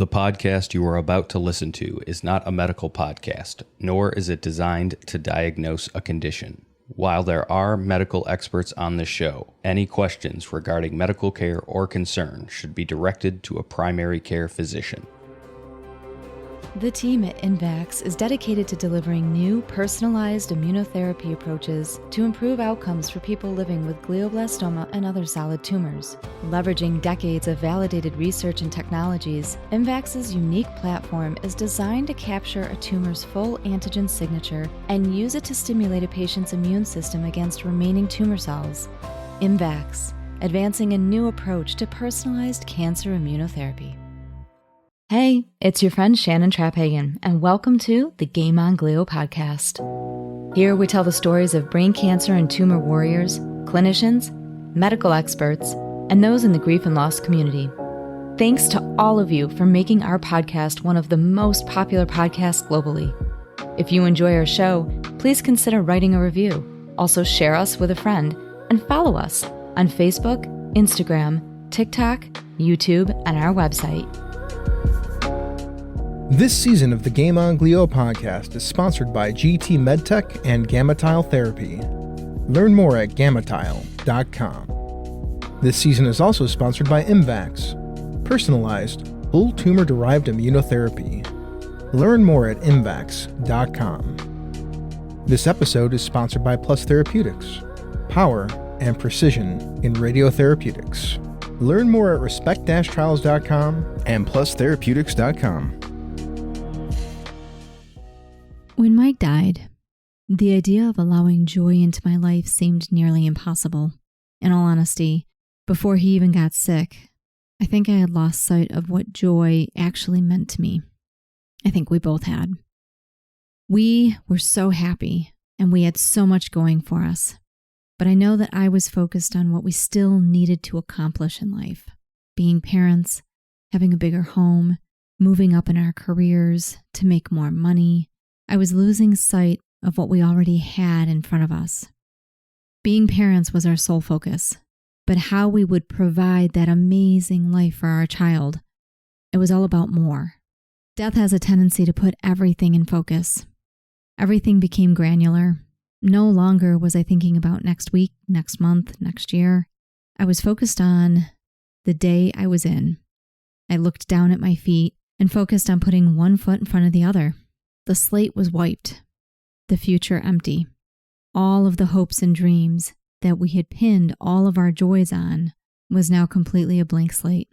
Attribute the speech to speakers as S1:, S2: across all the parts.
S1: The podcast you are about to listen to is not a medical podcast, nor is it designed to diagnose a condition. While there are medical experts on the show, any questions regarding medical care or concern should be directed to a primary care physician.
S2: The team at Imvax is dedicated to delivering new, personalized immunotherapy approaches to improve outcomes for people living with glioblastoma and other solid tumors. Leveraging decades of validated research and technologies, Imvax's unique platform is designed to capture a tumor's full antigen signature and use it to stimulate a patient's immune system against remaining tumor cells. Imvax, advancing a new approach to personalized cancer immunotherapy. Hey, it's your friend Shannon Traphagen, and welcome to the Game on Glio podcast. Here we tell the stories of brain cancer and tumor warriors, clinicians, medical experts, and those in the grief and loss community. Thanks to all of you for making our podcast one of the most popular podcasts globally. If you enjoy our show, please consider writing a review. Also share us with a friend and follow us on Facebook, Instagram, TikTok, YouTube, and our website.
S3: This season of the Game on Glio podcast is sponsored by GT MedTech and GammaTile Therapy. Learn more at GammaTile.com. This season is also sponsored by Imvax, personalized, whole tumor-derived immunotherapy. Learn more at Imvax.com. This episode is sponsored by Plus Therapeutics, power and precision in radiotherapeutics. Learn more at respect-trials.com and plustherapeutics.com.
S2: When Mike died, the idea of allowing joy into my life seemed nearly impossible. In all honesty, before he even got sick, I think I had lost sight of what joy actually meant to me. I think we both had. We were so happy, and we had so much going for us. But I know that I was focused on what we still needed to accomplish in life. Being parents, having a bigger home, moving up in our careers to make more money. I was losing sight of what we already had in front of us. Being parents was our sole focus, but how we would provide that amazing life for our child, it was all about more. Death has a tendency to put everything in focus. Everything became granular. No longer was I thinking about next week, next month, next year. I was focused on the day I was in. I looked down at my feet and focused on putting one foot in front of the other. The slate was wiped, the future empty. All of the hopes and dreams that we had pinned all of our joys on was now completely a blank slate.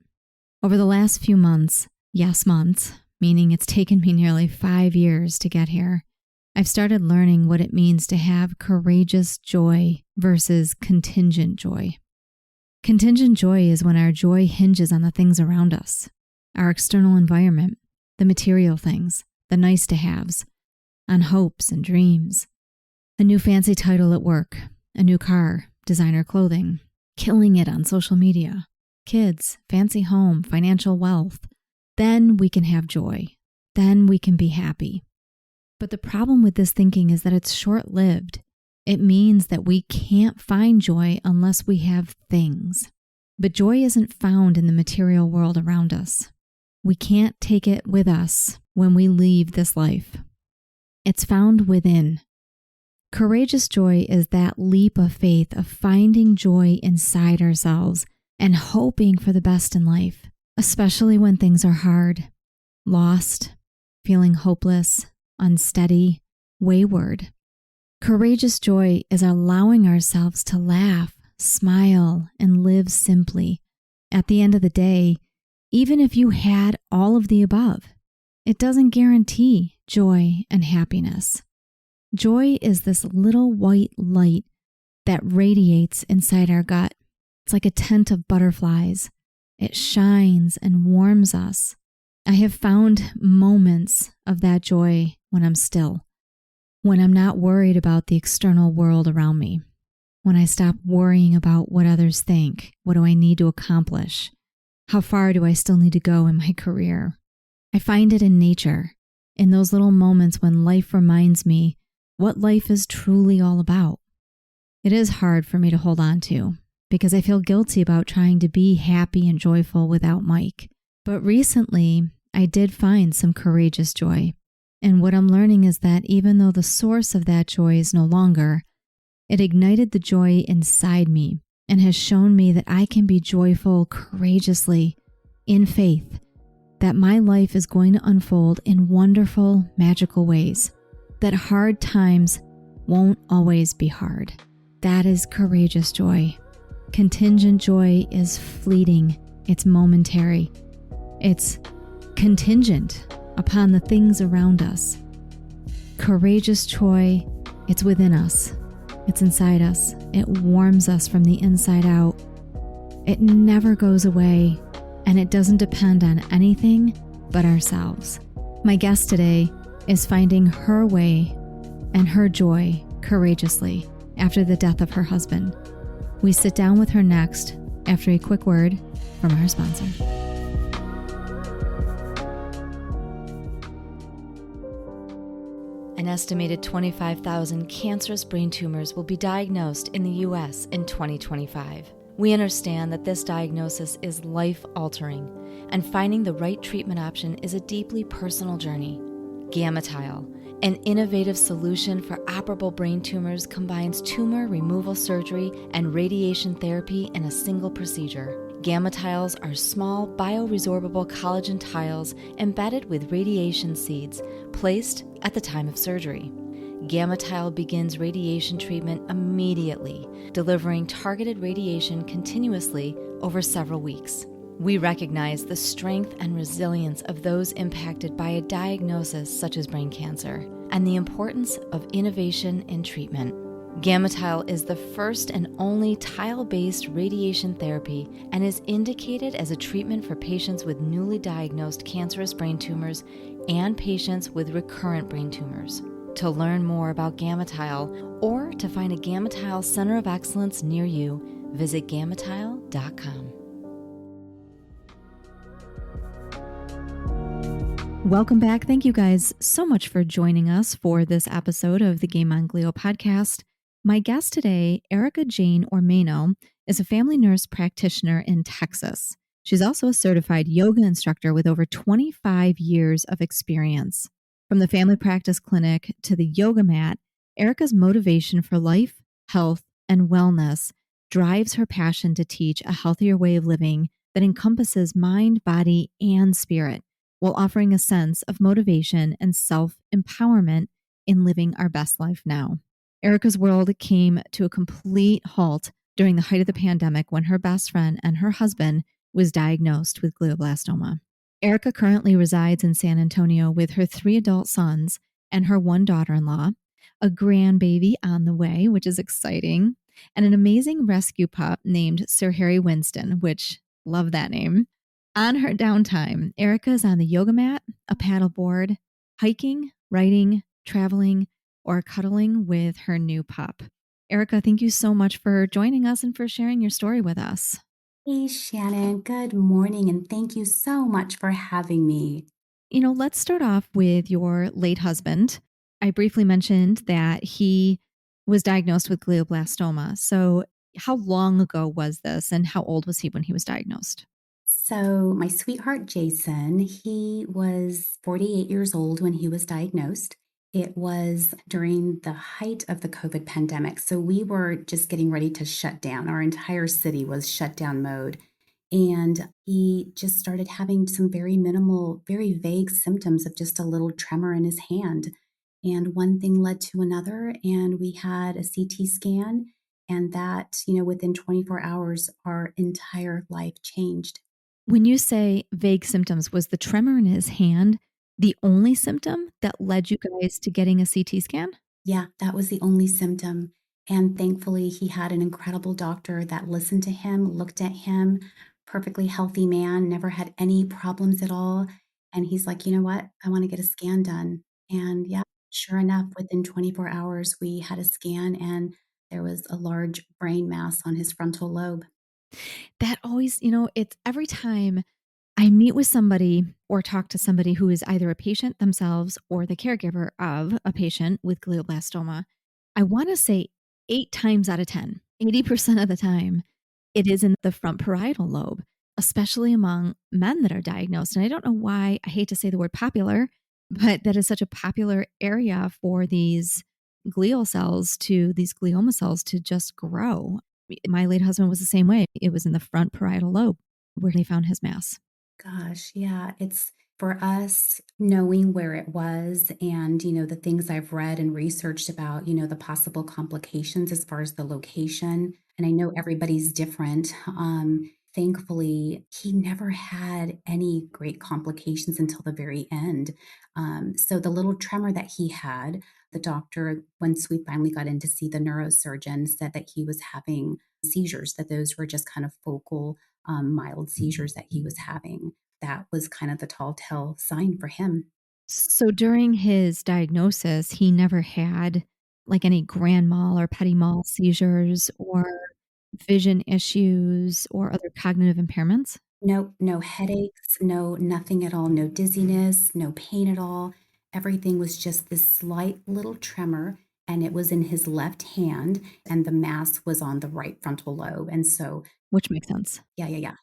S2: Over the last few months, meaning it's taken me nearly 5 years to get here, I've started learning what it means to have courageous joy versus contingent joy. Contingent joy is when our joy hinges on the things around us, our external environment, the material things, the nice-to-haves, on hopes and dreams. A new fancy title at work, a new car, designer clothing, killing it on social media, kids, fancy home, financial wealth. Then we can have joy. Then we can be happy. But the problem with this thinking is that it's short-lived. It means that we can't find joy unless we have things. But joy isn't found in the material world around us. We can't take it with us when we leave this life. It's found within. Courageous joy is that leap of faith of finding joy inside ourselves and hoping for the best in life, especially when things are hard, lost, feeling hopeless, unsteady, wayward. Courageous joy is allowing ourselves to laugh, smile, and live simply. At the end of the day, even if you had all of the above, it doesn't guarantee joy and happiness. Joy is this little white light that radiates inside our gut. It's like a tent of butterflies. It shines and warms us. I have found moments of that joy when I'm still, when I'm not worried about the external world around me, when I stop worrying about what others think, what do I need to accomplish, how far do I still need to go in my career. I find it in nature, in those little moments when life reminds me what life is truly all about. It is hard for me to hold on to because I feel guilty about trying to be happy and joyful without Mike. But recently, I did find some courageous joy. And what I'm learning is that even though the source of that joy is no longer, it ignited the joy inside me and has shown me that I can be joyful courageously in faith that my life is going to unfold in wonderful, magical ways, that hard times won't always be hard. That is courageous joy. Contingent joy is fleeting. It's momentary. It's contingent upon the things around us. Courageous joy, it's within us. It's inside us. It warms us from the inside out. It never goes away, and it doesn't depend on anything but ourselves. My guest today is finding her way and her joy courageously after the death of her husband. We sit down with her next after a quick word from our sponsor. An estimated 25,000 cancerous brain tumors will be diagnosed in the U.S. in 2025. We understand that this diagnosis is life-altering, and finding the right treatment option is a deeply personal journey. GammaTile, an innovative solution for operable brain tumors, combines tumor removal surgery and radiation therapy in a single procedure. GammaTiles are small, bioresorbable collagen tiles embedded with radiation seeds placed at the time of surgery. GammaTile begins radiation treatment immediately, delivering targeted radiation continuously over several weeks. We recognize the strength and resilience of those impacted by a diagnosis such as brain cancer and the importance of innovation in treatment. GammaTile is the first and only tile-based radiation therapy and is indicated as a treatment for patients with newly diagnosed cancerous brain tumors and patients with recurrent brain tumors. To learn more about GammaTile or to find a GammaTile Center of Excellence near you, visit GammaTile.com. Welcome back. Thank you guys so much for joining us for this episode of the Game on Glio podcast. My guest today, Erica Jane Ormeno, is a family nurse practitioner in Texas. She's also a certified yoga instructor with over 25 years of experience. From the family practice clinic to the yoga mat, Erica's motivation for life, health, and wellness drives her passion to teach a healthier way of living that encompasses mind, body, and spirit, while offering a sense of motivation and self-empowerment in living our best life now. Erica's world came to a complete halt during the height of the pandemic when her best friend and her husband was diagnosed with glioblastoma. Erica currently resides in San Antonio with her 3 adult sons and her 1 daughter-in-law, a grandbaby on the way, which is exciting, and an amazing rescue pup named Sir Harry Winston, which, love that name. On her downtime, Erica is on the yoga mat, a paddleboard, hiking, writing, traveling, or cuddling with her new pup. Erica, thank you so much for joining us and for sharing your story with us.
S4: Hey, Shannon. Good morning, and thank you so much for having me.
S2: Let's start off with your late husband. I briefly mentioned that he was diagnosed with glioblastoma. So how long ago was this, and how old was he when he was diagnosed?
S4: So, my sweetheart Jason, he was 48 years old when he was diagnosed. It was during the height of the COVID pandemic. So, we were just getting ready to shut down. Our entire city was shutdown mode. And he just started having some very minimal, very vague symptoms of just a little tremor in his hand. And one thing led to another, and we had a CT scan. And that, within 24 hours, our entire life changed.
S2: When you say vague symptoms, was the tremor in his hand the only symptom that led you guys to getting a CT scan?
S4: Yeah, that was the only symptom. And thankfully, he had an incredible doctor that listened to him, looked at him, perfectly healthy man, never had any problems at all. And he's like, you know what? I want to get a scan done. And yeah, sure enough, within 24 hours, we had a scan and there was a large brain mass on his frontal lobe.
S2: That always, it's every time I meet with somebody or talk to somebody who is either a patient themselves or the caregiver of a patient with glioblastoma, I want to say 8 times out of 10, 80% of the time, it is in the front parietal lobe. especially among men that are diagnosed. And I don't know why, I hate to say the word popular, but that is such a popular area for these glial cells to these glioma cells to just grow. My late husband was the same way. It was in the front parietal lobe where they found his mass.
S4: Gosh, yeah, it's for us knowing where it was and, the things I've read and researched about, the possible complications as far as the location. And I know everybody's different. Thankfully, he never had any great complications until the very end. So the little tremor that he had, the doctor, once we finally got in to see the neurosurgeon, said that he was having seizures, that those were just kind of focal mild seizures that he was having. That was kind of the tall tale sign for him.
S2: So during his diagnosis, he never had like any grand mal or petit mal seizures or vision issues or other cognitive impairments?
S4: No, no headaches, no nothing at all, no dizziness, no pain at all. Everything was just this slight little tremor, and it was in his left hand, and the mass was on the right frontal lobe. And so,
S2: Which makes sense.
S4: yeah, yeah, yeah.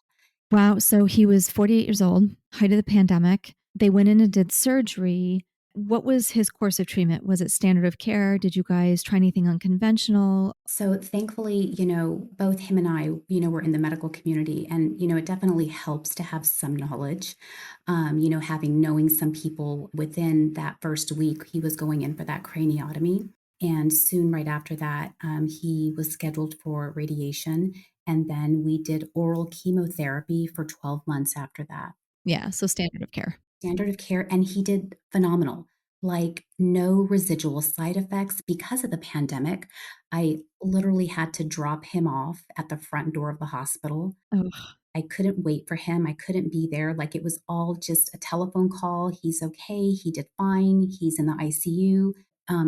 S2: Wow. So he was 48 years old, height of the pandemic. They went in and did surgery. What was his course of treatment? Was it standard of care? Did you guys try anything unconventional?
S4: So thankfully, both him and I, were in the medical community, and, it definitely helps to have some knowledge. Knowing some people within that first week, he was going in for that craniotomy. And soon right after that, he was scheduled for radiation. And then we did oral chemotherapy for 12 months after that.
S2: Yeah. So standard of care.
S4: Standard of care, and he did phenomenal. Like, no residual side effects. Because of the pandemic, I literally had to drop him off at the front door of the hospital.
S2: Oh,
S4: I couldn't wait for him. I couldn't be there. Like, it was all just a telephone call. He's okay. He did fine. He's in the ICU.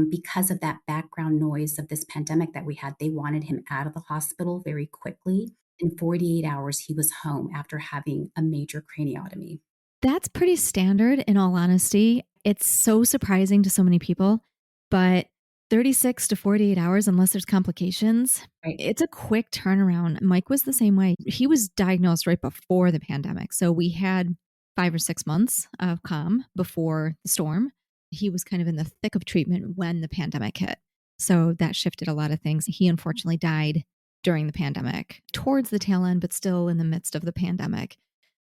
S4: Because of that background noise of this pandemic that we had, they wanted him out of the hospital very quickly. In 48 hours, he was home after having a major craniotomy.
S2: that's pretty standard in all honesty. It's so surprising to so many people, but 36 to 48 hours, unless there's complications,
S4: Right.
S2: it's a quick turnaround. Mike was the same way. He was diagnosed right before the pandemic. So we had 5 or 6 months of calm before the storm. He was kind of in the thick of treatment when the pandemic hit. So that shifted a lot of things. He unfortunately died during the pandemic, towards the tail end, but still in the midst of the pandemic.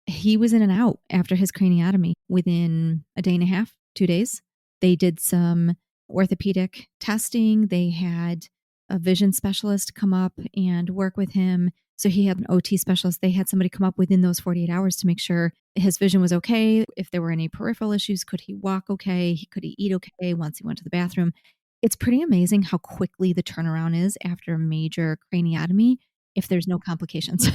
S2: He was in and out after his craniotomy within a day and a half, 2 days. They did some orthopedic testing. They had a vision specialist come up and work with him. So he had an OT specialist. They had somebody come up within those 48 hours to make sure his vision was okay. If there were any peripheral issues, could he walk okay? Could he eat okay once he went to the bathroom? It's pretty amazing how quickly the turnaround is after a major craniotomy if there's no complications.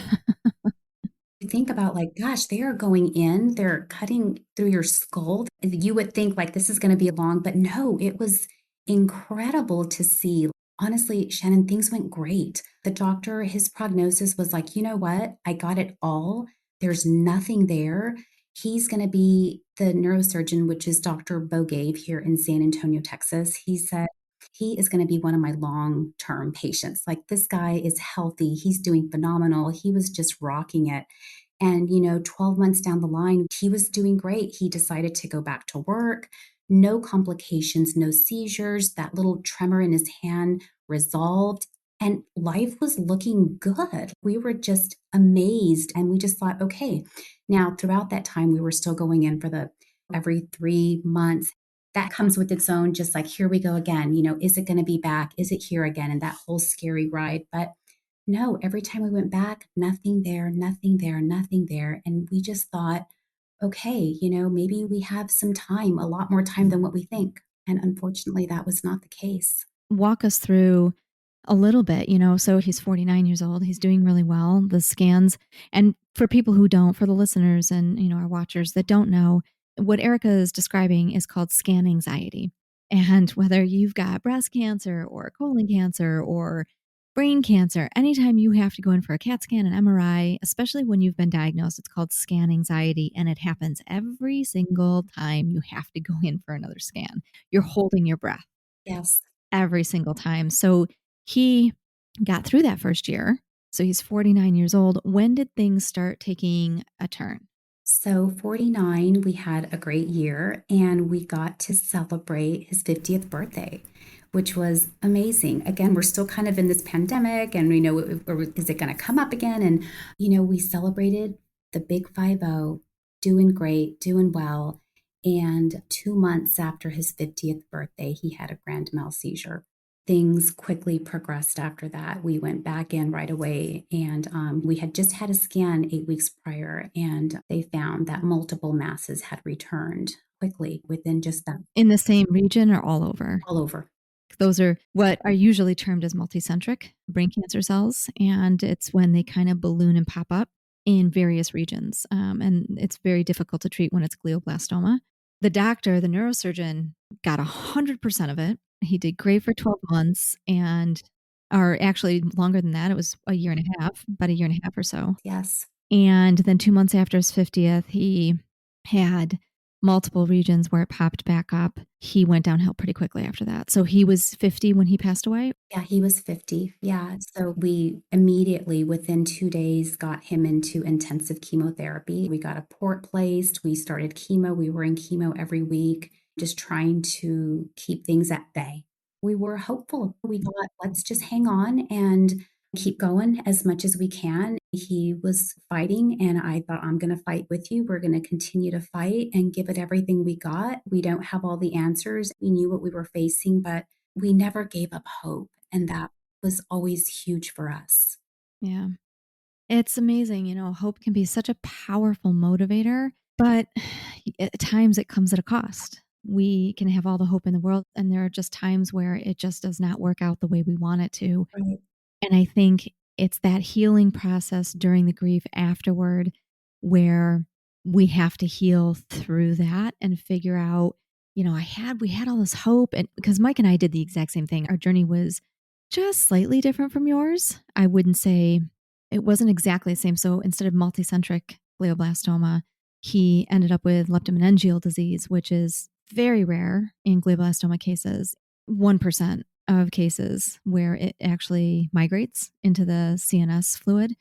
S4: You think about, like, gosh, they are going in, they're cutting through your skull. You would think like this is going to be long, but no, it was incredible to see. Honestly, Shannon, things went great. The doctor, his prognosis was like, you know what? I got it all. There's nothing there. He's going to be the neurosurgeon, which is Dr. Bogave here in San Antonio, Texas. He said he is going to be one of my long term patients. Like, this guy is healthy. He's doing phenomenal. He was just rocking it. And, 12 months down the line, he was doing great. He decided to go back to work. No complications, no seizures. That little tremor in his hand resolved. And life was looking good. We were just amazed. And we just thought, okay, now throughout that time, we were still going in for the every 3 months. That comes with its own, just like, here we go again. Is it going to be back? Is it here again? And that whole scary ride. But no, every time we went back, nothing there, nothing there, nothing there. And we just thought, okay, maybe we have some time, a lot more time than what we think. And unfortunately, that was not the case.
S2: Walk us through a little bit, so he's 49 years old. He's doing really well. The scans, and for people who don't, for the listeners and, our watchers that don't know, what Erica is describing is called scan anxiety. And whether you've got breast cancer or colon cancer or brain cancer, anytime you have to go in for a CAT scan, an MRI, especially when you've been diagnosed, it's called scan anxiety. And it happens every single time you have to go in for another scan. You're holding your breath
S4: Yes.
S2: every single time. So he got through that first year So he's 49 years old. When did things start taking a turn?
S4: So, 49, we had a great year and we got to celebrate his 50th birthday, which was amazing. Again, we're still kind of in this pandemic and we know, is it going to come up again? And, we celebrated the big 50, doing great, doing well. And 2 months after his 50th birthday, he had a grand mal seizure. Things quickly progressed after that. We went back in right away, and we had just had a scan 8 weeks prior, and they found that multiple masses had returned quickly within just that.
S2: In the same region or all over?
S4: All over.
S2: Those are what are usually termed as multicentric brain cancer cells, and it's when they kind of balloon and pop up in various regions. And it's very difficult to treat when it's glioblastoma. The doctor, the neurosurgeon, got 100% of it. He did great for 12 months or actually longer than that. It was a year and a half, about a year and a half or so.
S4: Yes.
S2: And then 2 months after his 50th, he had multiple regions where it popped back up. He went downhill pretty quickly after that. So he was 50 when he passed away?
S4: Yeah, he was 50. Yeah. So we immediately, within 2 days, got him into intensive chemotherapy. We got a port placed. We started chemo. We were in chemo every week, just trying to keep things at bay. We were hopeful. We thought, let's just hang on and keep going as much as we can. He was fighting, and I thought, I'm going to fight with you. We're going to continue to fight and give it everything we got. We don't have all the answers. We knew what we were facing, but we never gave up hope. And that was always huge for us.
S2: Yeah. It's amazing. Hope can be such a powerful motivator, but at times it comes at a cost. We can have all the hope in the world, and there are just times where it just does not work out the way we want it to.
S4: Right.
S2: And I think it's that healing process during the grief afterward where we have to heal through that and figure out, we had all this hope. And because Mike and I did the exact same thing, our journey was just slightly different from yours. I wouldn't say it wasn't exactly the same. So instead of multicentric glioblastoma, he ended up with leptomeningeal disease, which is very rare in glioblastoma cases. 1% of cases where it actually migrates into the CNS fluid.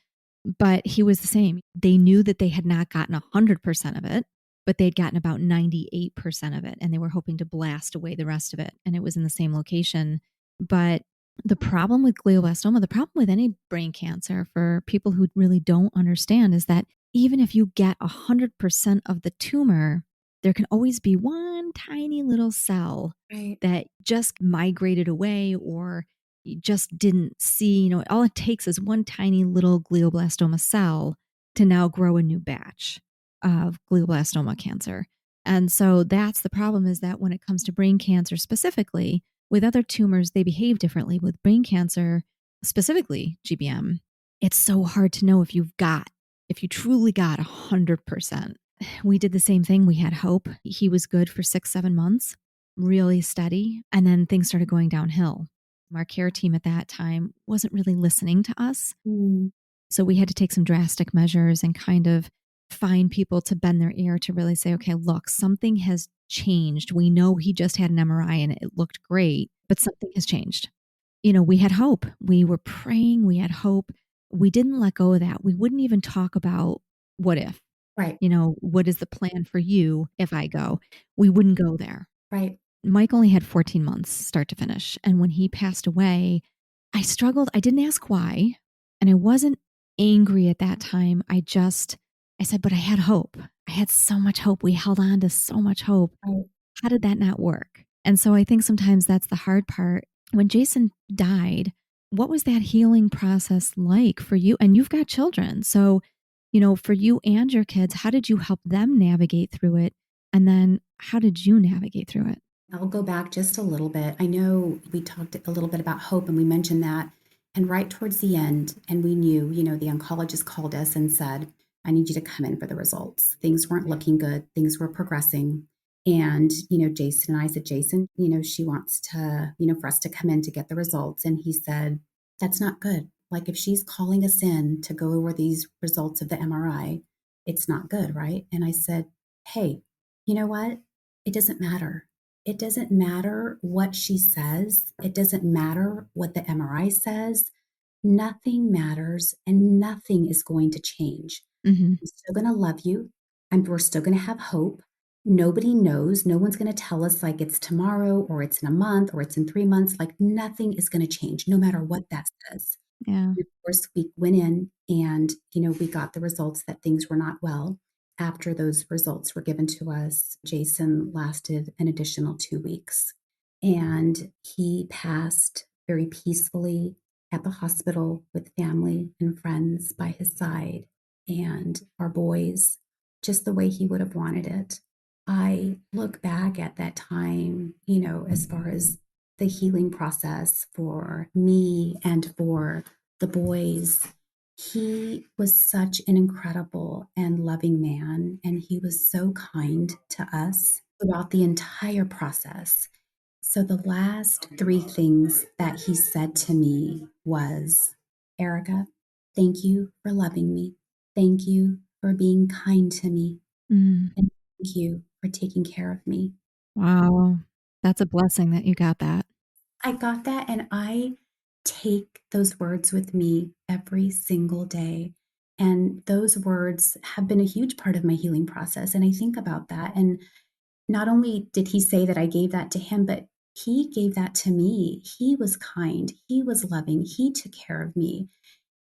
S2: But he was the same. They knew that they had not gotten 100% of it, but they'd gotten about 98% of it. And they were hoping to blast away the rest of it. And it was in the same location. But the problem with glioblastoma, the problem with any brain cancer for people who really don't understand is that even if you get 100% of the tumor, there can always be one tiny little cell
S4: Right.
S2: that just migrated away or you just didn't see. All it takes is one tiny little glioblastoma cell to now grow a new batch of glioblastoma cancer. And so that's the problem, is that when it comes to brain cancer specifically, with other tumors, they behave differently. With brain cancer, specifically GBM, it's so hard to know if you truly got 100%. We did the same thing. We had hope. He was good for 6-7 months, really steady. And then things started going downhill. Our care team at that time wasn't really listening to us. So we had to take some drastic measures and kind of find people to bend their ear to really say, okay, look, something has changed. We know he just had an MRI and it looked great, but something has changed. We had hope. We were praying. We had hope. We didn't let go of that. We wouldn't even talk about what if.
S4: Right.
S2: What is the plan for you if I go? We wouldn't go there.
S4: Right.
S2: Mike only had 14 months start to finish. And when he passed away, I struggled. I didn't ask why. And I wasn't angry at that time. I said, but I had hope. I had so much hope. We held on to so much hope.
S4: Right.
S2: How did that not work? And so I think sometimes that's the hard part. When Jason died, what was that healing process like for you? And you've got children. So, for you and your kids, how did you help them navigate through it? And then how did you navigate through it?
S4: I'll go back just a little bit. I know we talked a little bit about hope and we mentioned that. And right towards the end, and we knew, the oncologist called us and said, I need you to come in for the results. Things weren't looking good. Things were progressing. And, Jason and I said, Jason, she wants to, for us to come in to get the results. And he said, that's not good. Like if she's calling us in to go over these results of the MRI, it's not good, right? And I said, hey, you know what? It doesn't matter. It doesn't matter what she says. It doesn't matter what the MRI says. nothing matters and nothing is going to change.
S2: Hmm.
S4: I'm still going to love you. We're still going to have hope. Nobody knows. No one's going to tell us like it's tomorrow or it's in a month or it's in 3 months. Like nothing is going to change no matter what that says.
S2: Yeah.
S4: Of course, we went in and, we got the results that things were not well. After those results were given to us, Jason lasted an additional 2 weeks. And he passed very peacefully at the hospital with family and friends by his side and our boys, just the way he would have wanted it. I look back at that time, as far as the healing process for me and for the boys. He was such an incredible and loving man, and he was so kind to us throughout the entire process. So the last three things that he said to me was, Erica, thank you for loving me. Thank you for being kind to me.
S2: Mm.
S4: And thank you for taking care of me.
S2: Wow. That's a blessing that you got that.
S4: I got that, and I take those words with me every single day. And those words have been a huge part of my healing process. And I think about that. And not only did he say that I gave that to him, but he gave that to me. He was kind, he was loving, he took care of me.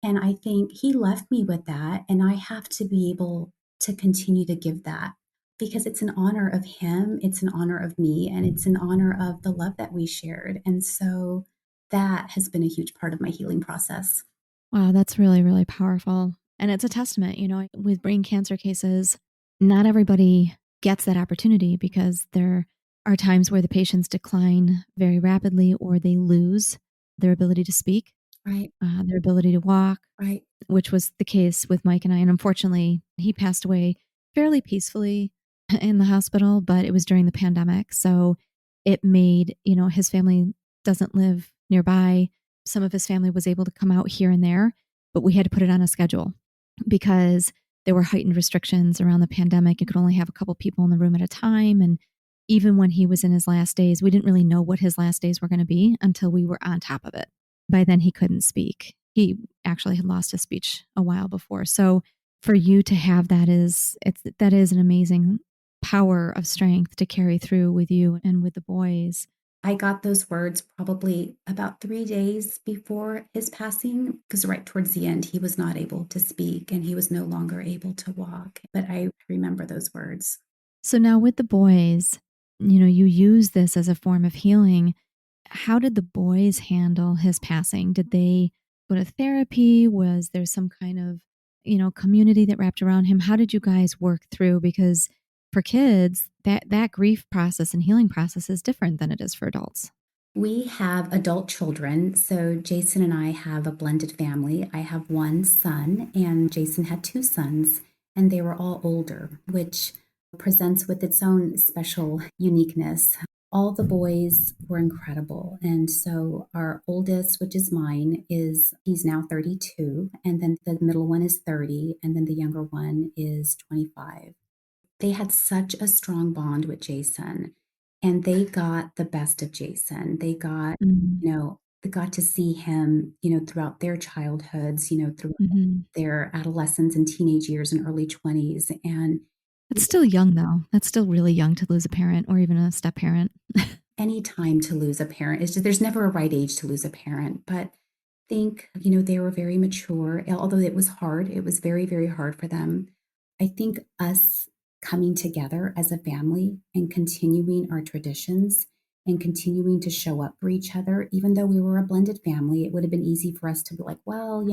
S4: And I think he left me with that. And I have to be able to continue to give that because it's an honor of him, it's an honor of me, and it's an honor of the love that we shared. And so that has been a huge part of my healing process.
S2: Wow, that's really, really powerful. And it's a testament, with brain cancer cases, not everybody gets that opportunity because there are times where the patients decline very rapidly or they lose their ability to speak,
S4: Right,
S2: their ability to walk,
S4: right.
S2: which was the case with Mike and I. And unfortunately, he passed away fairly peacefully in the hospital, but it was during the pandemic. So it made, his family doesn't live nearby. Some of his family was able to come out here and there, but we had to put it on a schedule because there were heightened restrictions around the pandemic. You could only have a couple people in the room at a time. And even when he was in his last days, we didn't really know what his last days were going to be until we were on top of it. By then, he couldn't speak. He actually had lost his speech a while before. So for you to have that is an amazing power of strength to carry through with you and with the boys.
S4: I got those words probably about 3 days before his passing, because right towards the end, he was not able to speak and he was no longer able to walk. But I remember those words.
S2: So now with the boys, you use this as a form of healing. How did the boys handle his passing? Did they go to therapy? Was there some kind of, community that wrapped around him? How did you guys work through? Because for kids, that grief process and healing process is different than it is for adults.
S4: We have adult children. So Jason and I have a blended family. I have one son, and Jason had two sons, and they were all older, which presents with its own special uniqueness. All the boys were incredible. And so our oldest, which is mine, he's now 32, and then the middle one is 30, and then the younger one is 25. They had such a strong bond with Jason, and they got the best of Jason.
S2: Mm.
S4: They got to see him, throughout their childhoods, through
S2: Hmm.
S4: their adolescence and teenage years and early 20s. And
S2: It's still young, though. That's still really young to lose a parent or even a step parent.
S4: any time to lose a parent is just, there's never a right age to lose a parent, but I think, they were very mature, although it was hard. It was very, very hard for them. I think us coming together as a family and continuing our traditions and continuing to show up for each other, even though we were a blended family, it would have been easy for us to be like, well,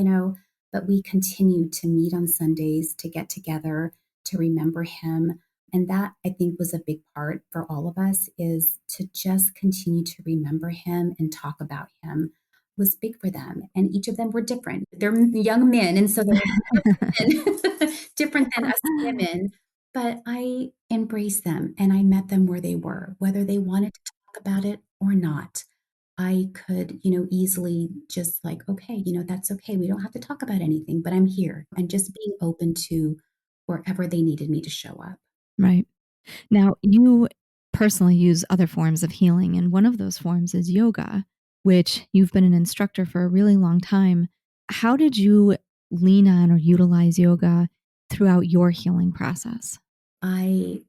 S4: but we continued to meet on Sundays, to get together, to remember him. And that, I think, was a big part for all of us, is to just continue to remember him and talk about him was big for them. And each of them were different. They're young men, and so they're different than us women. But I embraced them and I met them where they were, whether they wanted to talk about it or not. I could, easily just like, okay, that's okay. We don't have to talk about anything, but I'm here, and just being open to wherever they needed me to show up.
S2: Right. Now, you personally use other forms of healing, and one of those forms is yoga, which you've been an instructor for a really long time. How did you lean on or utilize yoga throughout your healing process?
S4: It's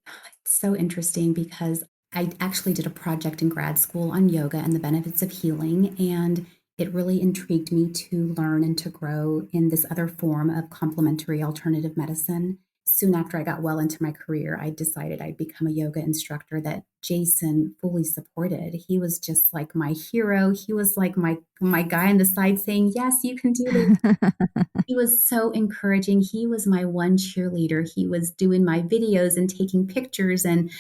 S4: so interesting because I actually did a project in grad school on yoga and the benefits of healing, and it really intrigued me to learn and to grow in this other form of complementary alternative medicine. Soon after I got well into my career, I decided I'd become a yoga instructor that Jason fully supported. He was just like my hero. He was like my guy on the side saying, "Yes, you can do this." He was so encouraging. He was my one cheerleader. He was doing my videos and taking pictures and,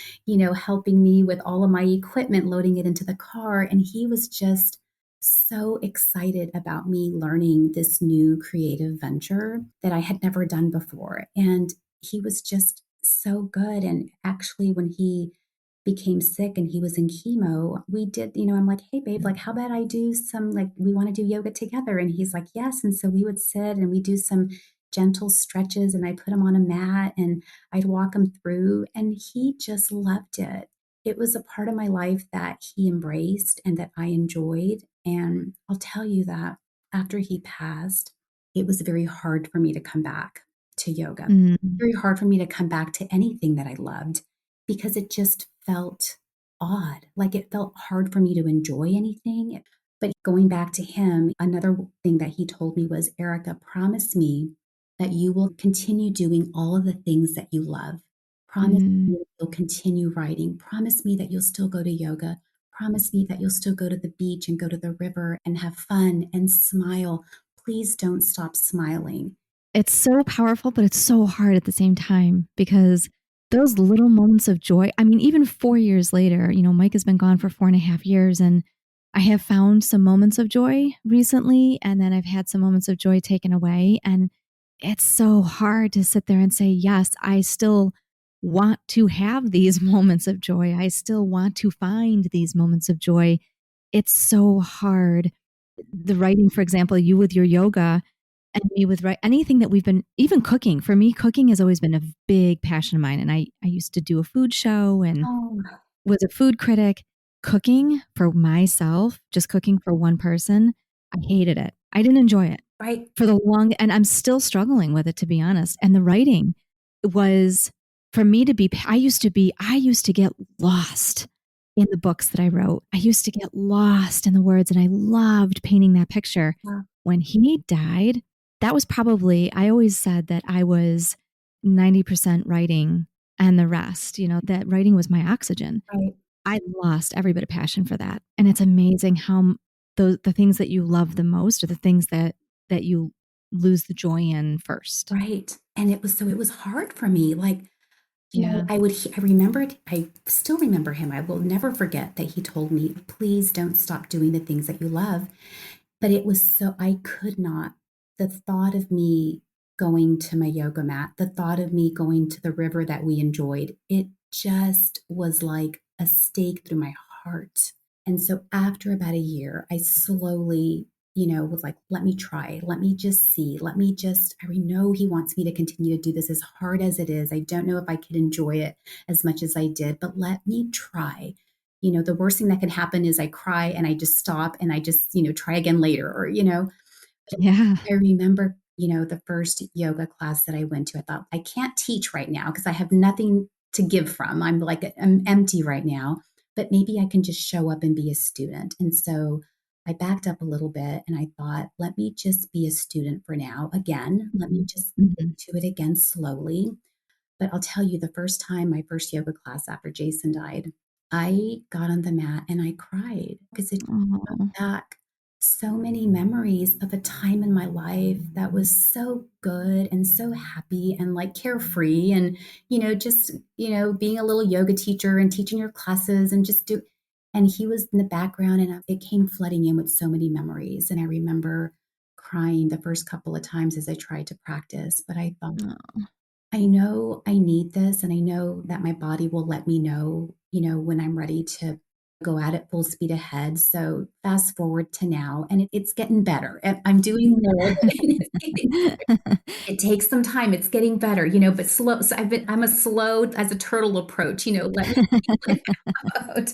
S4: helping me with all of my equipment, loading it into the car. And he was just so excited about me learning this new creative venture that I had never done before. And he was just so good. And actually, when he became sick and he was in chemo, we did, I'm like, "Hey babe, like how about I do some, like, we want to do yoga together?" And he's like, "Yes." And so we would sit and we do some gentle stretches and I put him on a mat and I'd walk him through and he just loved it. It was a part of my life that he embraced and that I enjoyed. And I'll tell you that after he passed, it was very hard for me to come back to yoga.
S2: Mm,
S4: Very hard for me to come back to anything that I loved because it just felt odd. Like it felt hard for me to enjoy anything. But going back to him, another thing that he told me was, "Erica, promise me that you will continue doing all of the things that you love. Promise
S2: mm.
S4: me that you'll continue writing. Promise me that you'll still go to yoga. Promise me that you'll still go to the beach and go to the river and have fun and smile. Please don't stop smiling."
S2: It's so powerful, but it's so hard at the same time because those little moments of joy, I mean, even 4 years later, Mike has been gone for 4.5 years, and I have found some moments of joy recently, and then I've had some moments of joy taken away. And it's so hard to sit there and say, yes, I still want to have these moments of joy. I still want to find these moments of joy. It's so hard. The writing, for example, you with your yoga, and me with anything that we've been, even cooking. For me, cooking has always been a big passion of mine. And I used to do a food show and
S4: Oh,
S2: was a food critic. Cooking for myself, just cooking for one person, I hated it. I didn't enjoy it
S4: right,
S2: for the long, and I'm still struggling with it, to be honest. And the writing was for me to be, I used to get lost in the books that I wrote. I used to get lost in the words, and I loved painting that picture.
S4: yeah,
S2: When he died, that was probably, I always said that I was 90% writing and the rest, that writing was my oxygen.
S4: right.
S2: I lost every bit of passion for that. And it's amazing how the things that you love the most are the things that you lose the joy in first.
S4: Right. And it was hard for me. Like,
S2: Yeah.
S4: I remembered, I still remember him. I will never forget that he told me, "Please don't stop doing the things that you love." But it was so, I could not. The thought of me going to my yoga mat, the thought of me going to the river that we enjoyed, it just was like a stake through my heart. And so after about a year, I slowly, was like, "Let me try. Let me just see. I know he wants me to continue to do this as hard as it is. I don't know if I could enjoy it as much as I did, but let me try." The worst thing that can happen is I cry and I just stop and I just, try again later, or,
S2: Yeah.
S4: I remember, the first yoga class that I went to, I thought, "I can't teach right now because I have nothing to give from. I'm empty right now, but maybe I can just show up and be a student." And so I backed up a little bit and I thought, "Let me just be a student for now. Again, let me
S2: Mhm.
S4: just get
S2: Mhm.
S4: to it again slowly." But I'll tell you, the first time, my first yoga class after Jason died, I got on the mat and I cried because it brought
S2: Oh,
S4: back so many memories of a time in my life that was so good and so happy and like carefree and, just, being a little yoga teacher and teaching your classes and and he was in the background and it came flooding in with so many memories. And I remember crying the first couple of times as I tried to practice, but I thought,
S2: no.
S4: I know I need this, and I know that my body will let me know, when I'm ready to go at it full speed ahead. So fast forward to now, and it's getting better. I'm doing more, but it's getting better. It takes some time. It's getting better, but slow. So I'm a slow as a turtle approach. Let me feel it out.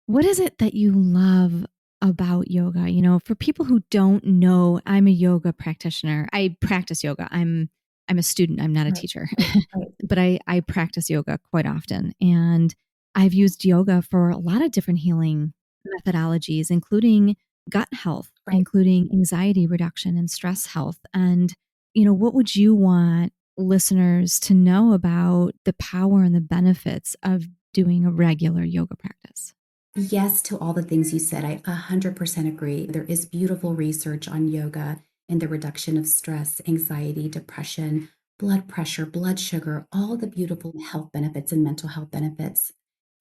S2: What is it that you love about yoga. You know, for people who don't know, I'm a yoga practitioner. I practice yoga. I'm a student. I'm not a
S4: Right,
S2: teacher,
S4: right, right.
S2: but I practice yoga quite often. And I've used yoga for a lot of different healing methodologies, including gut health,
S4: Right.
S2: including anxiety reduction and stress health. And, you know, what would you want listeners to know about the power and the benefits of doing a regular yoga practice?
S4: Yes to all the things you said. I 100% agree. There is beautiful research on yoga and the reduction of stress, anxiety, depression, blood pressure, blood sugar, all the beautiful health benefits and mental health benefits.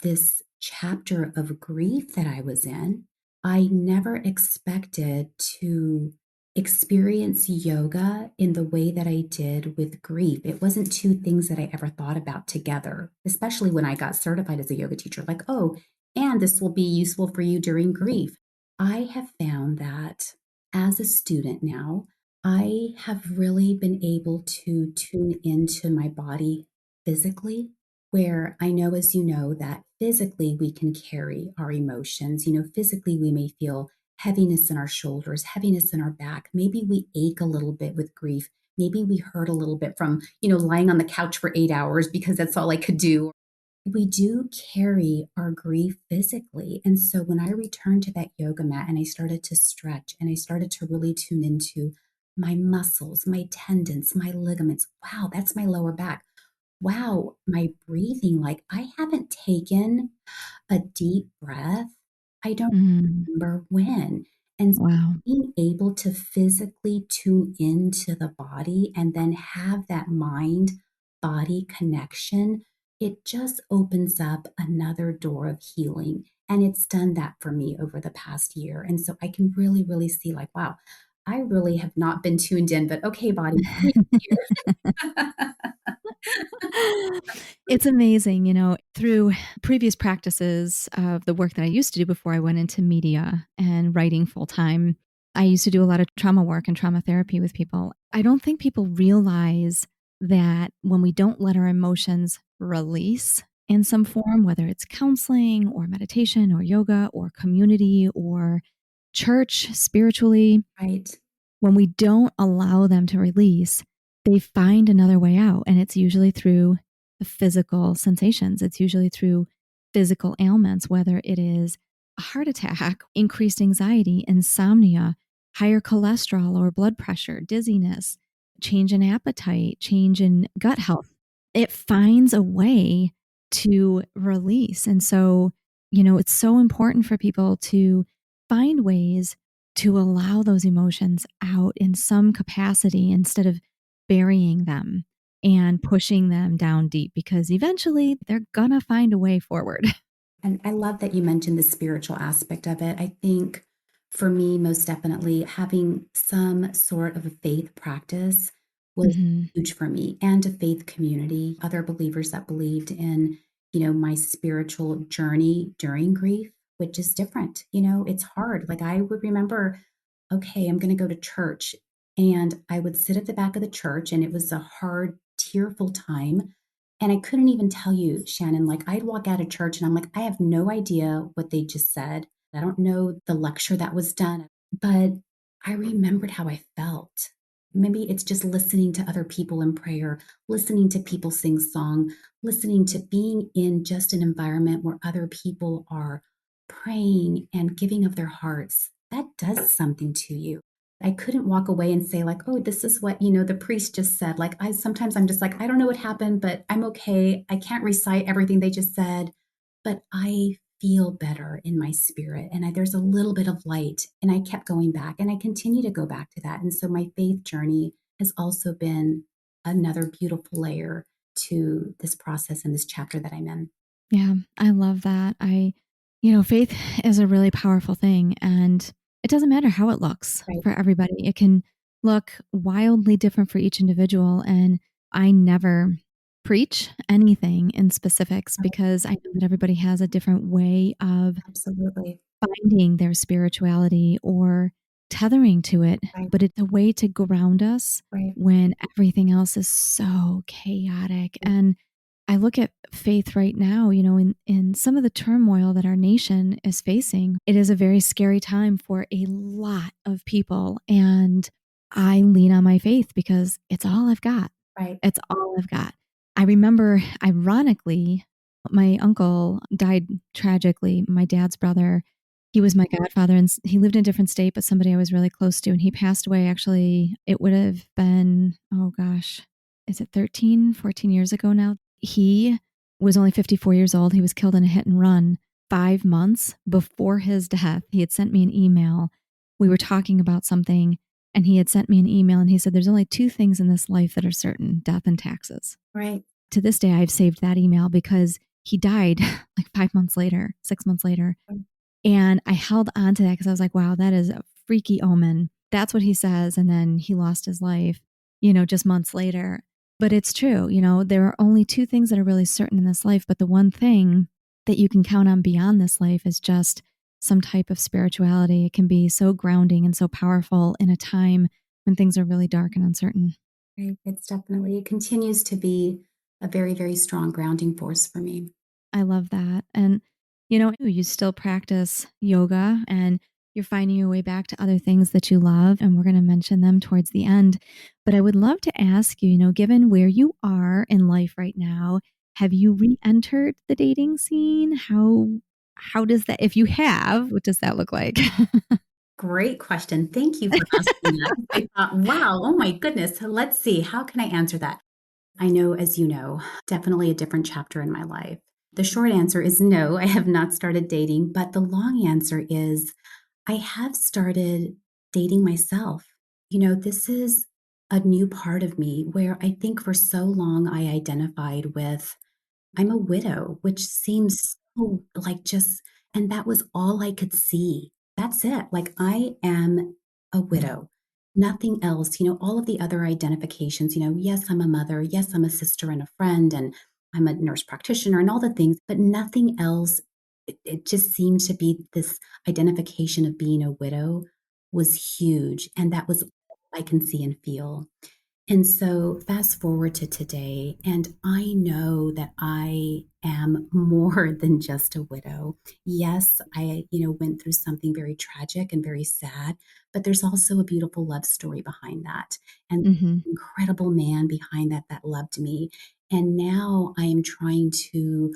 S4: This chapter of grief that I was in, I never expected to experience yoga in the way that I did with grief. It wasn't two things that I ever thought about together, especially when I got certified as a yoga teacher. Like, oh, and this will be useful for you during grief. I have found that as a student now, I have really been able to tune into my body physically, where I know, as you know, that physically we can carry our emotions. You know, physically we may feel heaviness in our shoulders, heaviness in our back. Maybe we ache a little bit with grief. Maybe we hurt a little bit from, lying on the couch for 8 hours because that's all I could do. We do carry our grief physically. And so when I returned to that yoga mat and I started to stretch and I started to really tune into my muscles, my tendons, my ligaments, wow, that's my lower back. Wow, my breathing, like I haven't taken a deep breath. I don't
S2: Mm,
S4: remember when. And
S2: wow.
S4: being able to physically tune into the body and then have that mind body connection, it just opens up another door of healing. And it's done that for me over the past year. And so I can really, really see like, wow, I really have not been tuned in, but okay, body.
S2: It's amazing, you know, through previous practices of the work that I used to do before I went into media and writing full time. I used to do a lot of trauma work and trauma therapy with people. I don't think people realize that when we don't let our emotions release in some form, whether it's counseling or meditation or yoga or community or church spiritually,
S4: Right.
S2: when we don't allow them to release, they find another way out. And it's usually through the physical sensations. It's usually through physical ailments, whether it is a heart attack, increased anxiety, insomnia, higher cholesterol or blood pressure, dizziness, change in appetite, change in gut health. It finds a way to release. And so, you know, it's so important for people to find ways to allow those emotions out in some capacity instead of burying them and pushing them down deep, because eventually they're gonna find a way forward.
S4: And I love that you mentioned the spiritual aspect of it. I think for me, most definitely, having some sort of a faith practice was
S2: Mhm.
S4: huge for me and a faith community, other believers that believed in, my spiritual journey during grief, which is different. It's hard. Like I would remember, okay, I'm going to go to church. And I would sit at the back of the church, and it was a hard, tearful time. And I couldn't even tell you, Shannon, like I'd walk out of church and I'm like, I have no idea what they just said. I don't know the lecture that was done, but I remembered how I felt. Maybe it's just listening to other people in prayer, listening to people sing song, listening to being in just an environment where other people are praying and giving of their hearts. That does something to you. I couldn't walk away and say like, "Oh, this is what, the priest just said." Like I'm just like, "I don't know what happened, but I'm okay. I can't recite everything they just said, but I feel better in my spirit and there's a little bit of light." And I kept going back and I continue to go back to that. And so my faith journey has also been another beautiful layer to this process and this chapter that I'm in.
S2: Yeah, I love that. You know, faith is a really powerful thing, and it doesn't matter how it looks
S4: Right.
S2: for everybody. It can look wildly different for each individual. And I never preach anything in specifics
S4: Right.
S2: because I know that everybody has a different way of
S4: Absolutely.
S2: finding their spirituality or tethering to it,
S4: Right.
S2: but it's a way to ground us
S4: Right.
S2: when everything else is so chaotic. And I look at faith right now, in some of the turmoil that our nation is facing. It is a very scary time for a lot of people. And I lean on my faith because it's all I've got.
S4: Right.
S2: It's all I've got. I remember, ironically, my uncle died tragically, my dad's brother. He was my godfather and he lived in a different state, but somebody I was really close to. And he passed away, actually, it would have been, oh gosh, is it 13, 14 years ago now? He was only 54 years old. He was killed in a hit and run 5 months before his death. He had sent me an email. We were talking about something and he had sent me an email and he said, there's only 2 things in this life that are certain: death and taxes.
S4: Right.
S2: To this day, I've saved that email because he died like 5 months later, 6 months later. And I held on to that because I was like, wow, that is a freaky omen. That's what he says. And then he lost his life, just months later. But it's true. There are only 2 things that are really certain in this life. But the one thing that you can count on beyond this life is just some type of spirituality. It can be so grounding and so powerful in a time when things are really dark and uncertain.
S4: Right. It continues to be a very, very strong grounding force for me.
S2: I love that. And, you still practice yoga and you're finding your way back to other things that you love. And we're going to mention them towards the end. But I would love to ask you, given where you are in life right now, have you re-entered the dating scene? How does that, if you have, what does that look like?
S4: Great question. Thank you for asking that. I thought, wow, oh my goodness. So let's see. How can I answer that? I know, as you know, definitely a different chapter in my life. The short answer is no, I have not started dating. But the long answer is I have started dating myself. This is a new part of me where I think for so long I identified with I'm a widow, which seems so like just, and that was all I could see. That's it. Like I am a widow, nothing else. All of the other identifications, yes, I'm a mother. Yes, I'm a sister and a friend, and I'm a nurse practitioner and all the things, but nothing else. It just seemed to be this identification of being a widow was huge. And that was all I can see and feel. And so fast forward to today, and I know that I am more than just a widow. Yes, I, went through something very tragic and very sad, but there's also a beautiful love story behind that. And
S2: Hmm.
S4: incredible man behind that loved me. And now I am trying to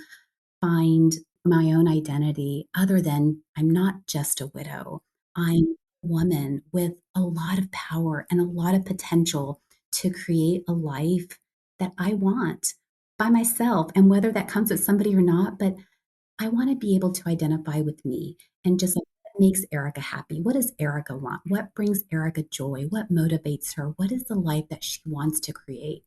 S4: find my own identity other than I'm not just a widow. I'm a woman with a lot of power and a lot of potential to create a life that I want by myself. And whether that comes with somebody or not, but I want to be able to identify with me and just like, what makes Erica happy? What does Erica want? What brings Erica joy? What motivates her? What is the life that she wants to create?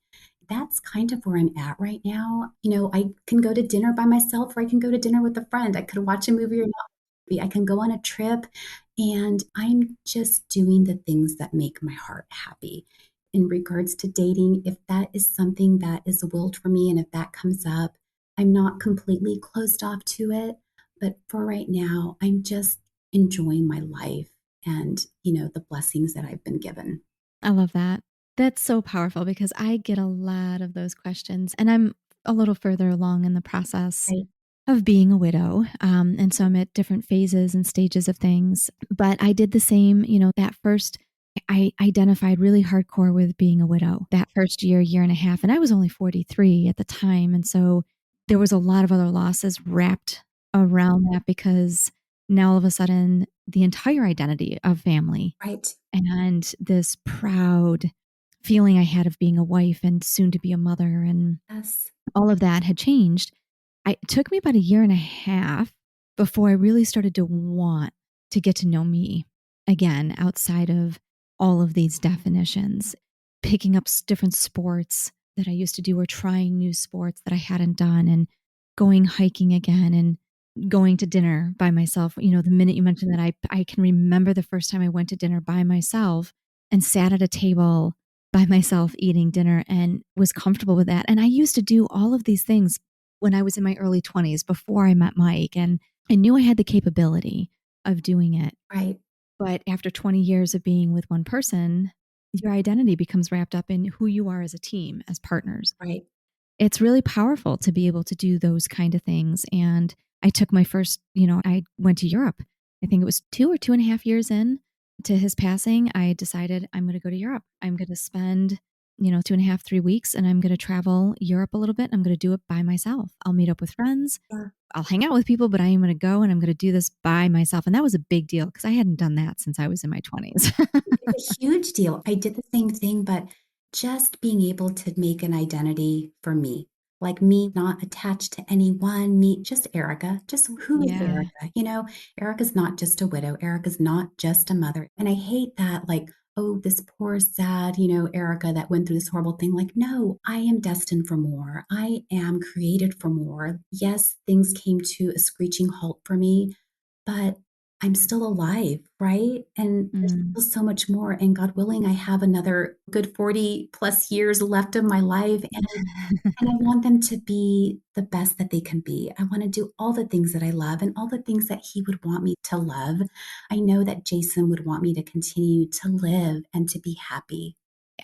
S4: That's kind of where I'm at right now. I can go to dinner by myself or I can go to dinner with a friend. I could watch a movie or not. I can go on a trip and I'm just doing the things that make my heart happy. In regards to dating, if that is something that is willed for me and if that comes up, I'm not completely closed off to it, but for right now, I'm just enjoying my life and, the blessings that I've been given.
S2: I love that. That's so powerful because I get a lot of those questions and I'm a little further along in the process
S4: Right.
S2: of being a widow. And so I'm at different phases and stages of things. But I did the same, that first, I identified really hardcore with being a widow that first year, year and a half. And I was only 43 at the time. And so there was a lot of other losses wrapped around that because now all of a sudden the entire identity of family
S4: Right.
S2: and this proud feeling I had of being a wife and soon to be a mother and
S4: Yes.
S2: all of that had changed. It took me about a year and a half before I really started to want to get to know me again outside of all of these definitions, picking up different sports that I used to do or trying new sports that I hadn't done and going hiking again and going to dinner by myself. The minute you mentioned that, I can remember the first time I went to dinner by myself and sat at a table by myself eating dinner and was comfortable with that. And I used to do all of these things when I was in my early 20s before I met Mike. And I knew I had the capability of doing it.
S4: Right.
S2: But after 20 years of being with one person, your identity becomes wrapped up in who you are as a team, as partners.
S4: Right.
S2: it's really powerful to be able to do those kind of things. And I took my first, I went to Europe. I think it was 2 or 2.5 years in to his passing. I decided I'm going to go to Europe. I'm going to spend, 2.5, 3 weeks, and I'm going to travel Europe a little bit. I'm going to do it by myself. I'll meet up with friends.
S4: Yeah.
S2: I'll hang out with people, but I am going to go and I'm going to do this by myself. And that was a big deal because I hadn't done that since I was in my 20s.
S4: It's a huge deal. I did the same thing, but just being able to make an identity for me, like me not attached to anyone, me, just Erica, just who is
S2: Yeah.
S4: Erica? Erica's not just a widow. Erica's not just a mother. And I hate that, like, oh, this poor, sad, Erica that went through this horrible thing. Like, no, I am destined for more. I am created for more. Yes, things came to a screeching halt for me, but I'm still alive, right? And there's
S2: Mm.
S4: still so much more. And God willing, I have another good 40 plus years left of my life. And I want them to be the best that they can be. I want to do all the things that I love and all the things that he would want me to love. I know that Jason would want me to continue to live and to be happy.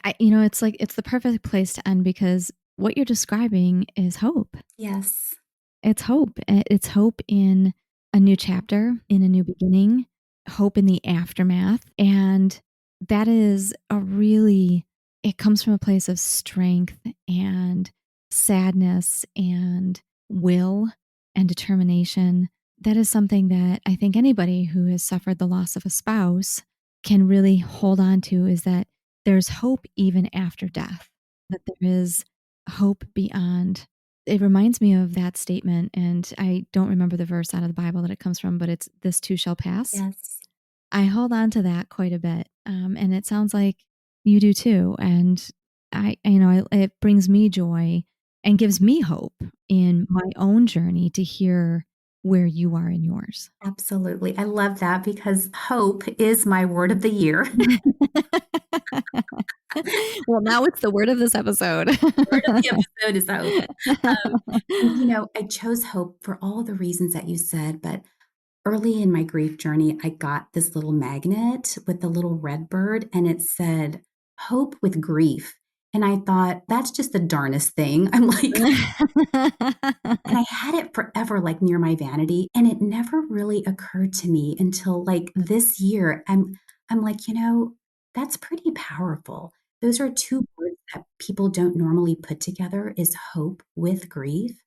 S2: It's like, it's the perfect place to end because what you're describing is hope.
S4: Yes.
S2: It's hope. It's hope in a new chapter, in a new beginning, hope in the aftermath. And that is it comes from a place of strength and sadness and will and determination. That is something that I think anybody who has suffered the loss of a spouse can really hold on to, is that there's hope even after death, that there is hope beyond. It reminds me of that statement, and I don't remember the verse out of the Bible that it comes from, but it's "This too shall pass."
S4: Yes.
S2: I hold on to that quite a bit, and it sounds like you do too. And it brings me joy and gives me hope in my own journey to hear where you are in yours.
S4: Absolutely. I love that because hope is my word of the year.
S2: Well, now it's the word of this episode.
S4: The word of the episode is hope. And I chose hope for all the reasons that you said, but early in my grief journey, I got this little magnet with the little red bird, and it said, "Hope with grief." And I thought, that's just the darnest thing. I'm like, and I had it forever, like near my vanity. And it never really occurred to me until like this year. I'm like, that's pretty powerful. Those are two words that people don't normally put together, is hope with grief.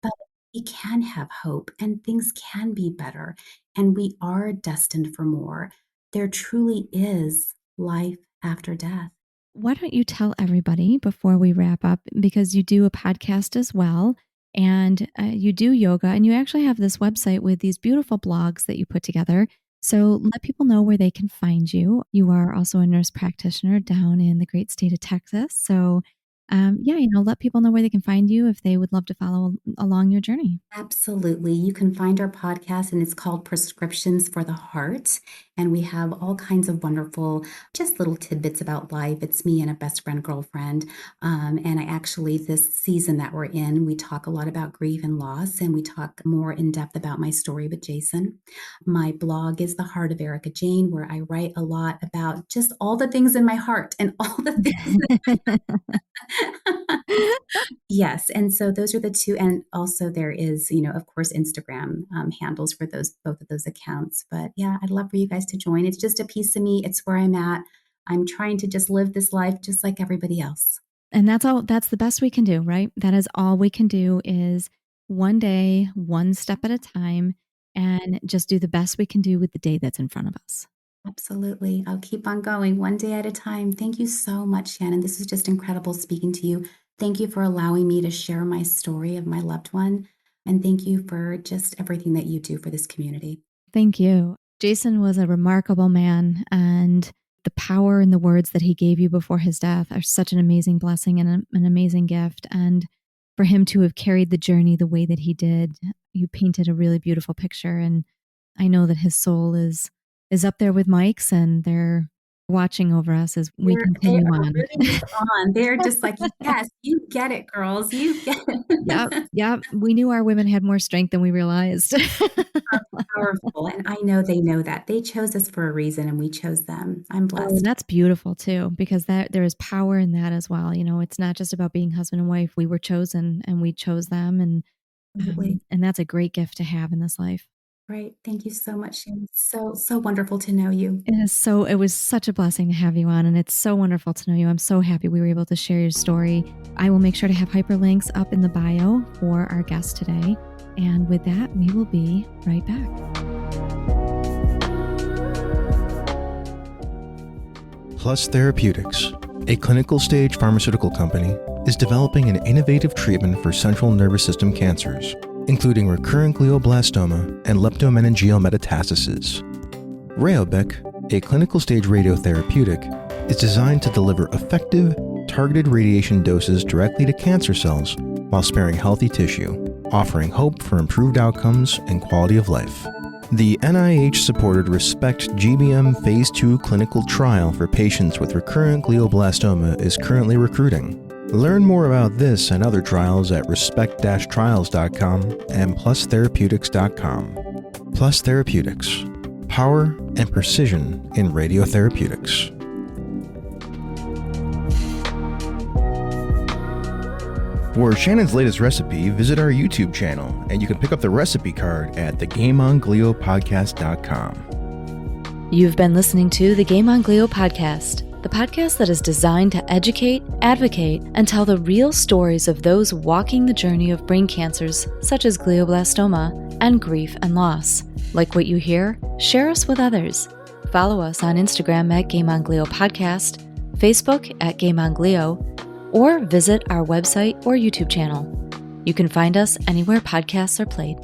S4: But we can have hope and things can be better. And we are destined for more. There truly is life after death.
S2: Why don't you tell everybody before we wrap up, because you do a podcast as well, and you do yoga, and you actually have this website with these beautiful blogs that you put together. So let people know where they can find you. You are also a nurse practitioner down in the great state of Texas. So let people know where they can find you if they would love to follow along your journey.
S4: Absolutely. You can find our podcast, and it's called Prescriptions for the Heart. And we have all kinds of wonderful, just little tidbits about life. It's me and a best friend girlfriend. And I actually, this season that we're in, we talk a lot about grief and loss, and we talk more in depth about my story with Jason. My blog is The Heart of Erica Jane, where I write a lot about just all the things in my heart and all the things. Yes, and so those are the two, and also there is, of course, Instagram handles for both of those accounts. But yeah, I'd love for you guys to join. It's just a piece of me. It's where I'm at. I'm trying to just live this life just like everybody else.
S2: And that's the best we can do, right? That is all we can do, is one day, one step at a time, and just do the best we can do with the day that's in front of us.
S4: Absolutely. I'll keep on going one day at a time. Thank you so much, Shannon. This is just incredible speaking to you. Thank you for allowing me to share my story of my loved one. And thank you for just everything that you do for this community.
S2: Thank you. Jason was a remarkable man, and the power in the words that he gave you before his death are such an amazing blessing and an amazing gift. And for him to have carried the journey the way that he did, you painted a really beautiful picture. And I know that his soul is up there with Mike's, and they're watching over us as we continue
S4: they are
S2: on.
S4: rooting us on. They're just like, yes, you get it, girls. You get it.
S2: Yep. We knew our women had more strength than we realized.
S4: Powerful. And I know they know that. They chose us for a reason and we chose them. I'm
S2: Oh, and
S4: blessed.
S2: that's beautiful too, because there is power in that as well. It's not just about being husband and wife. We were chosen and we chose them, and that's a great gift to have in this life.
S4: Right. Thank you so much, Shane. So wonderful to know you.
S2: It was such a blessing to have you on, and it's so wonderful to know you. I'm so happy we were able to share your story. I will make sure to have hyperlinks up in the bio for our guest today. And with that, we will be right back.
S3: Plus Therapeutics, a clinical stage pharmaceutical company, is developing an innovative treatment for central nervous system cancers, including recurrent glioblastoma and leptomeningeal metastases. Rayobic, a clinical stage radiotherapeutic, is designed to deliver effective, targeted radiation doses directly to cancer cells while sparing healthy tissue, offering hope for improved outcomes and quality of life. The NIH-supported ReSPECT-GBM Phase 2 clinical trial for patients with recurrent glioblastoma is currently recruiting. Learn more about this and other trials at respect-trials.com and plustherapeutics.com. Plus Therapeutics. Power and precision in radiotherapeutics. For Shannon's latest recipe, visit our YouTube channel, and you can pick up the recipe card at thegameonglio.podcast.com.
S2: You've been listening to the Game on Glio podcast, the podcast that is designed to educate, advocate, and tell the real stories of those walking the journey of brain cancers such as glioblastoma and grief and loss. Like what you hear? Share us with others. Follow us on Instagram at Game on Glio Podcast, Facebook at Game on Glio, or visit our website or YouTube channel. You can find us anywhere podcasts are played.